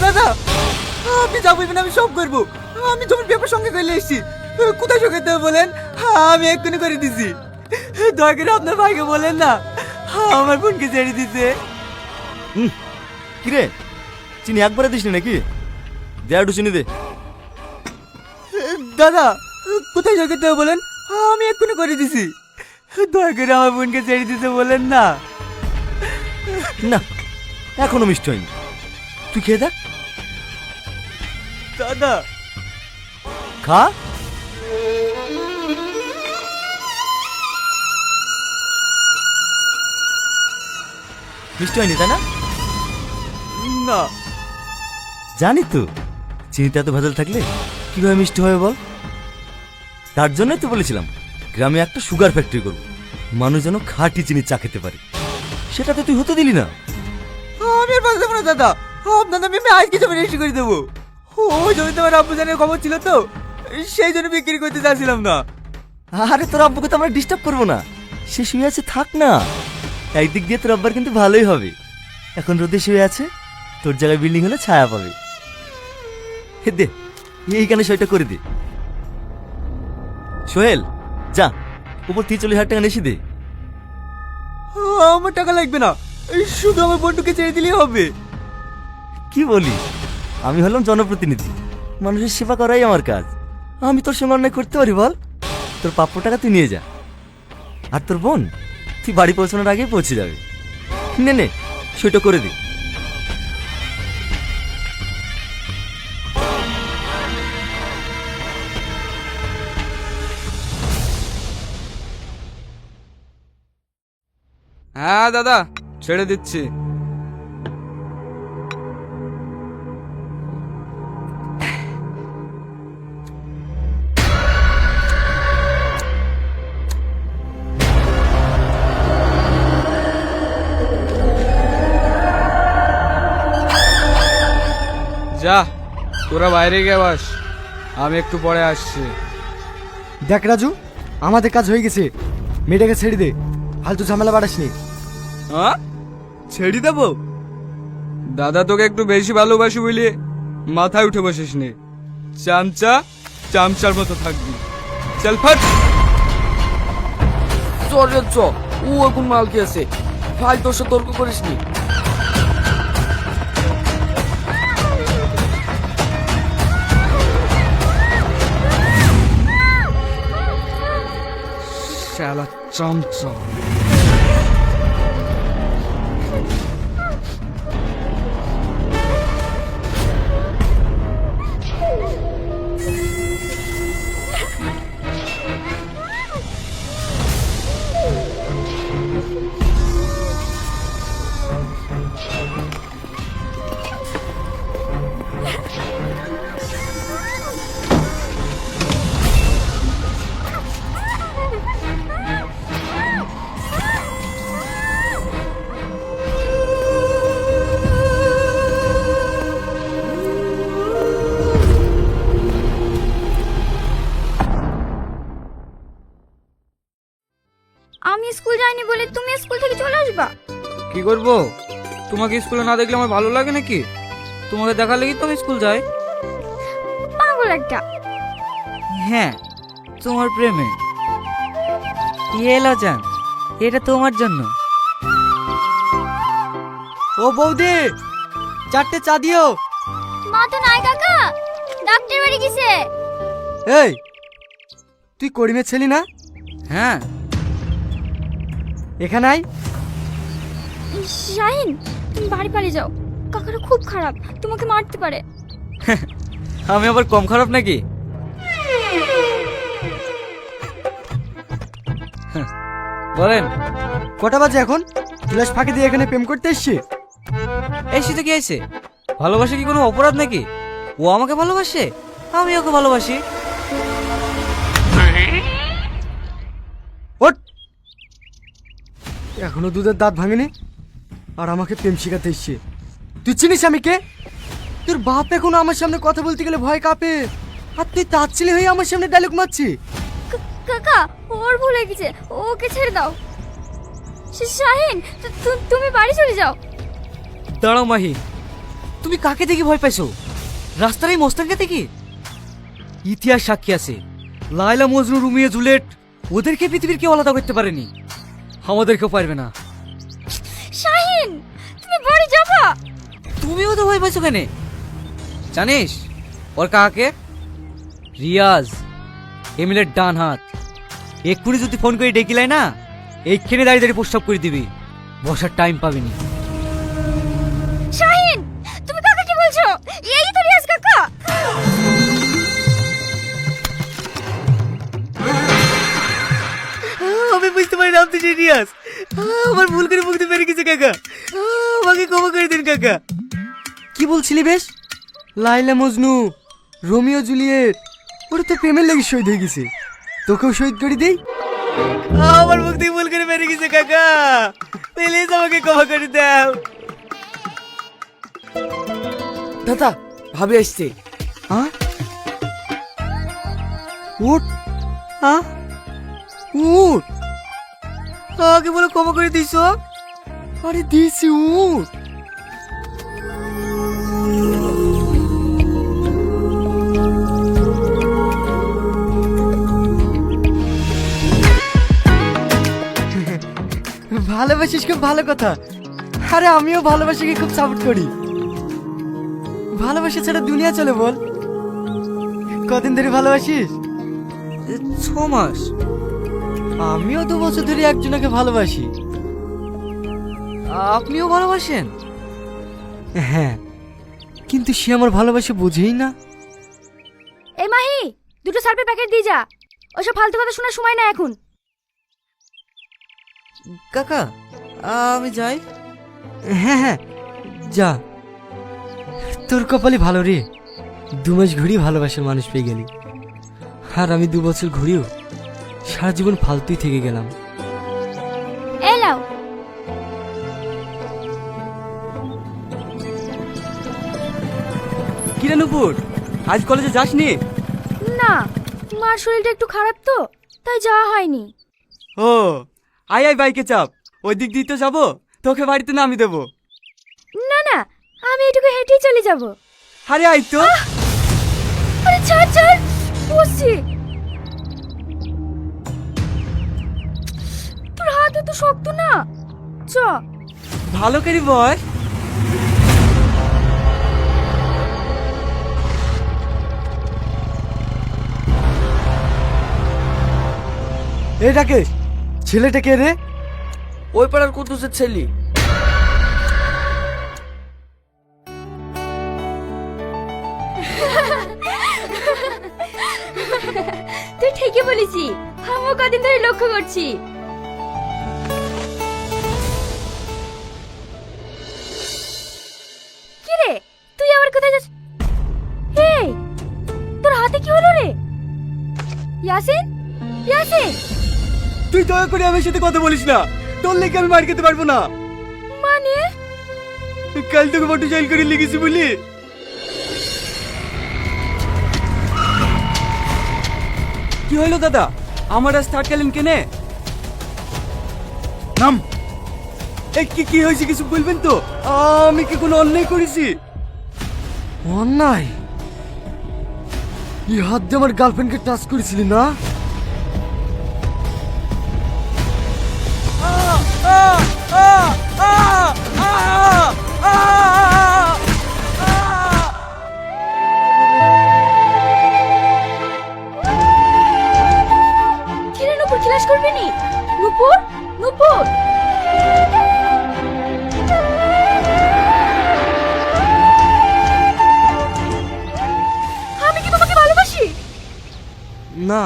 দাদা, আপনি যা বলবেন আমি সব করবো। আমি তোমার পেপার সঙ্গে করে এসেছি। কোথায় সঙ্গে দেবো বলেন, আমি এক্ষুনি করে দিছি। দয়া করে আপনার ভাইকে বলেন না আমার বোনকে ছেড়ে দিতে। কিরে চিনি একবারে দিস নাকি? দে একটু চিনি দে। দাদা, কোথায় সঙ্গে দেবো বলেন, আমি এক্ষুনি করে দিছি। দয়া করে আমার বোনকে ছেড়ে দিতে বলেন না। না এখনো মিষ্টি হয়নি, তুই খেয়ে দেখ। দাদা, খা। মিষ্টি হয়নি তাই না? না। জানি তো, চিনিতে এত ভেজাল থাকলে কিভাবে মিষ্টি হবে বল। তার জন্যই তো বলেছিলাম গ্রামে একটা সুগার ফ্যাক্টরি করবো, মানুষ যেন খাঁটি চিনি চা খেতে পারে। সেটা তো তুই হতে দিলি না। আমি আর বাঁচতে পারবো না দাদা, আপনার নামে আমি আজকে জমি রেজিস্ট্রি করে দেবো। ওই জমিতে আমার আব্বু জানের খবর ছিল তো, সেই জন্য বিক্রি করতে চাচ্ছিলাম না। আরে তোর আব্বুকে তো আমরা ডিস্টার্ব করবো না, সে শুয়ে আছে থাক না। একদিক দিয়ে তোর আব্বার কিন্তু ভালোই হবে, এখন রোদে শুয়ে আছে, তোর জায়গায় বিল্ডিং হলে ছায়া পাবে। হে দে, এইখানে সইটা করে দে। সোহেল যা, উপর 43,000 টাকা নেশি দে। আমার টাকা লাগবে না, শুধু আমার বন্ধুকে ছেড়ে দিলেই হবে। কি বলি, আমি হলাম জনপ্রতিনিধি, মানুষের সেবা করাই আমার কাজ। আমি তোর সঙ্গে অন্যায় করতে পারি বল? তোর প্রাপ্য টাকা তুই নিয়ে যা, আর তোর বোন তুই বাড়ি পৌঁছানোর আগেই পৌঁছে যাবে। নে নে সেটা করে দে। হ্যাঁ দাদা, ছেড়ে দিচ্ছি। যা, তোরা বাইরে গিয়ে বাস, আমি একটু পরে আসছি। দেখ রাজু, আমাদের কাজ হয়ে গেছে, মেয়েটাকে ছেড়ে দে, ফালতু ঝামেলা বাড়াসনি। হ্যাঁ, ছেড়ে দেবো? দাদা তোকে একটু বেশি ভালোবাসি বলে মাথায় উঠে বসিস নে। চামচা চামচার মতো থাকবি। চল ফাট। চল রে চ, ও এখন মাল খেয়েছে, ফালতু সতর্ক করিস নি। শালা চামচা। আমি স্কুল যাইনি বলে তুমি স্কুল থেকে চলে আসবা? কি করব? তোমাকে স্কুলে না দেখলে আমার ভালো লাগে নাকি? তোমাকে দেখা লাগি তো আমি স্কুল যাই। পাগল একটা। হ্যাঁ, তোমার প্রেমে। এলো জান, এটা তোমার জন্য। ও বৌদি, 4টে চা দিও। মা তো নাই কাকা, ডাক্তার বাড়ি গেছে। এই, তুই করিমের ছেলি না? হ্যাঁ। এখানে আয়। শাহিন, তুমি বাড়ি পালিয়ে যাও, কাকারা খুব খারাপ, তোমাকে মারতে পারে। আমি আবার কম খারাপ নাকি? বলেন। কটা বাজে এখন? ক্লাস ফাঁকি দিয়ে এখানে প্রেম করতে এসছি? এসে তো কি আছে? ভালোবাসা কি কোনো অপরাধ নাকি? ও আমাকে ভালোবাসে, আমি ওকে ভালোবাসি। ওঠ! এখনো দুধের দাঁত ভাঙেনি আর আমাকে প্রেম শিখাতে এসছে। তুই চিনিস আমি কে? তোর বাপ এখনো আমার সামনে কথা বলতে গেলে ভয় কাঁপে, আর তুই তার ছেলে হয়ে আমার সামনে ডায়লগ মারছি। কাকা, ওর ভুল হয়ে গেছে, ওকে ছেড়ে দাও। শাহিন, তুমি বাড়ি চলে যাও। দাঁড়াও মাহি, তুমি কাকে দেখে ভয় পাইছো? রাস্তার এই মস্তানকে দেখি? ইতিহাস সাক্ষী আছে, লায়লা মজনু রুমিয়ে জুলেট ওদেরকে পৃথিবীর কেউ আলাদা করতে পারেনি, আমাদেরকেও পারবে না। শাহিন, তুমি বাড়ি যাবা? তুমিও তো ভয় পাইছো কেন? জানিস ওর কাকে? রিয়াজ, এমিলের ডান হাত। এক্ষুনি যদি ফোন করে ডেকিলাই না, এইখানে দাঁড়িয়ে দাঁড়িয়ে প্রস্তাব করে দিবি, বসার টাইম পাবিনি। শাহিন, তুমি কাকে কি বলছো? এই তো রিয়াজ কাকা। আমি বুঝতে পারি না আপনি যে রিয়াজ। আমার ভুল করে মুখতে পেরে গেছে কাকা, আমাকে ক্ষমা করে দিন কাকা। কি বলছিলি বেশ? লাইলা মজনু, রোমিও জুলিয়েট, ওরা তো প্রেমের লাগি শহীদ হয়ে গেছে, তোকেও শহীদ করে দেই। আমার মুখ থেকে ভুল করে বেরিয়ে গেছে কাকা, প্লিজ আমাকে ক্ষমা করে দাও। দাদা, ভাবি আসছে। হ্যাঁ উঠ, হ্যাঁ উঠ। আগে বলে ক্ষমা করে দিছ। আরে দিয়েছি, উঠ। ভালোবাসিস, খুব ভালো কথা। আরে আমিও ভালোবাসাকে খুব সাপোর্ট করি। ভালোবাসা ছাড়া দুনিয়া চলে বল? কদিন ধরে ভালোবাসিস? 6 মাস। আমিও 2 বছর ধরে একজনকে ভালোবাসি। আপনিও ভালোবাসেন? হ্যাঁ, কিন্তু সে আমার ভালোবাসা বোঝেই না। এই মাহি, 2টো সার্ভে প্যাকেট দিয়ে যা। ওসব ফালতু কথা শোনার সময় না এখন। কাকা, আমি যাই। হ্যাঁ হ্যাঁ, যা। তোর কপালে ভালো রে, 2 মাস ঘুরি ভালোবাসার মানুষ পেয়ে গেলি। আর আমি 2 বছর ঘুরিও সারা জীবন ফালতুই থেকে গেলাম। এই লাও। কিরে নুপুর, আজ কলেজে যাসনি? না, মার শরীরটা একটু খারাপ তো, তাই যাওয়া হয়নি। ও, আয় আয় বাইকে চাপ, ওই দিক দিয়ে তো যাবো, তোকে বাড়িতে নামিয়ে দেবো। না না, আমি এটুকু হেঁটেই চলে যাব। আরে আয় তো। আরে ছাড় ছাড়, বসছি। তোর হাত তো শক্ত না, চ। ভালো করি বস। এটাকে ছেলেটা কে রে? ওই পাড়ার কুদ্দুসের ছেলে। তুই ঠিকই বলেছি, আমিও কদিন ধরে লক্ষ্য করছি। কি রে, তুই আবার কোথায় যাস? এই, তোর হাতে কি হলো রে? ইয়াসিন, ইয়াসিন। তুই দয়া করে আমার সাথে কথা বলিস না, তোর লেগে আমি মার খেতে পারবো না। মানে? কাল তোকে মোটর সাইকেল করে লেগেছি বলি। কি হইলো দাদা, আমার আর স্টার্ট করলেন কেনে? নাম। কি হয়েছে কিছু বলবেন তো? আমি কি কোনো অন্যায় করেছি? অন্যায়? এই হাত দিয়ে আমার গার্লফ্রেন্ডকে টাচ করেছিলি না? কিরে নুপুর, ক্লাস করবি নি? নুপুর, নুপুর। আমি কি তোমাকে ভালোবাসি? না,